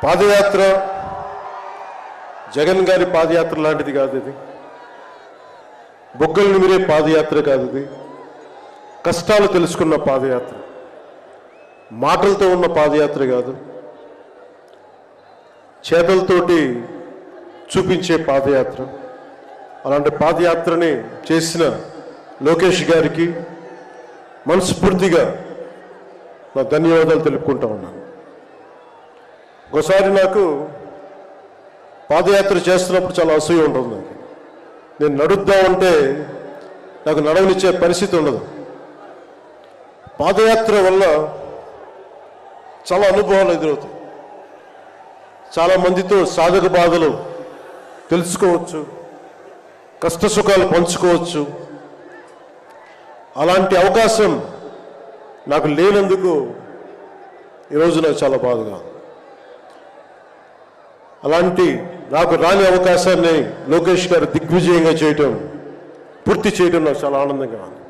పాదయాత్ర జగన్ గారి పాదయాత్ర లాంటిది కాదు ఇది. బొగ్గలు నిమిరే పాదయాత్ర కాదు ఇది. కష్టాలు తెలుసుకున్న పాదయాత్ర, మాటలతో ఉన్న పాదయాత్ర కాదు, చేతలతోటి చూపించే పాదయాత్ర. అలాంటి పాదయాత్రని చేసిన లోకేష్ గారికి మనస్ఫూర్తిగా నా ధన్యవాదాలు తెలుపుకుంటా ఉన్నాను. ఒకసారి నాకు పాదయాత్ర చేస్తున్నప్పుడు చాలా అసూయ ఉంటుంది. నేను నడుద్దామంటే నాకు నడవనిచ్చే పరిస్థితి ఉండదు. పాదయాత్ర వల్ల చాలా అనుభవాలు ఎదురవుతాయి. చాలామందితో సాధక బాధలు తెలుసుకోవచ్చు, కష్ట సుఖాలు పంచుకోవచ్చు. అలాంటి అవకాశం నాకు లేనందుకు ఈరోజు నాకు చాలా బాధగా. అలాంటి నాకు రాని అవకాశాన్ని లోకేష్ గారు దిగ్విజయంగా చేయటం, పూర్తి చేయడం నాకు చాలా ఆనందంగా ఉంది.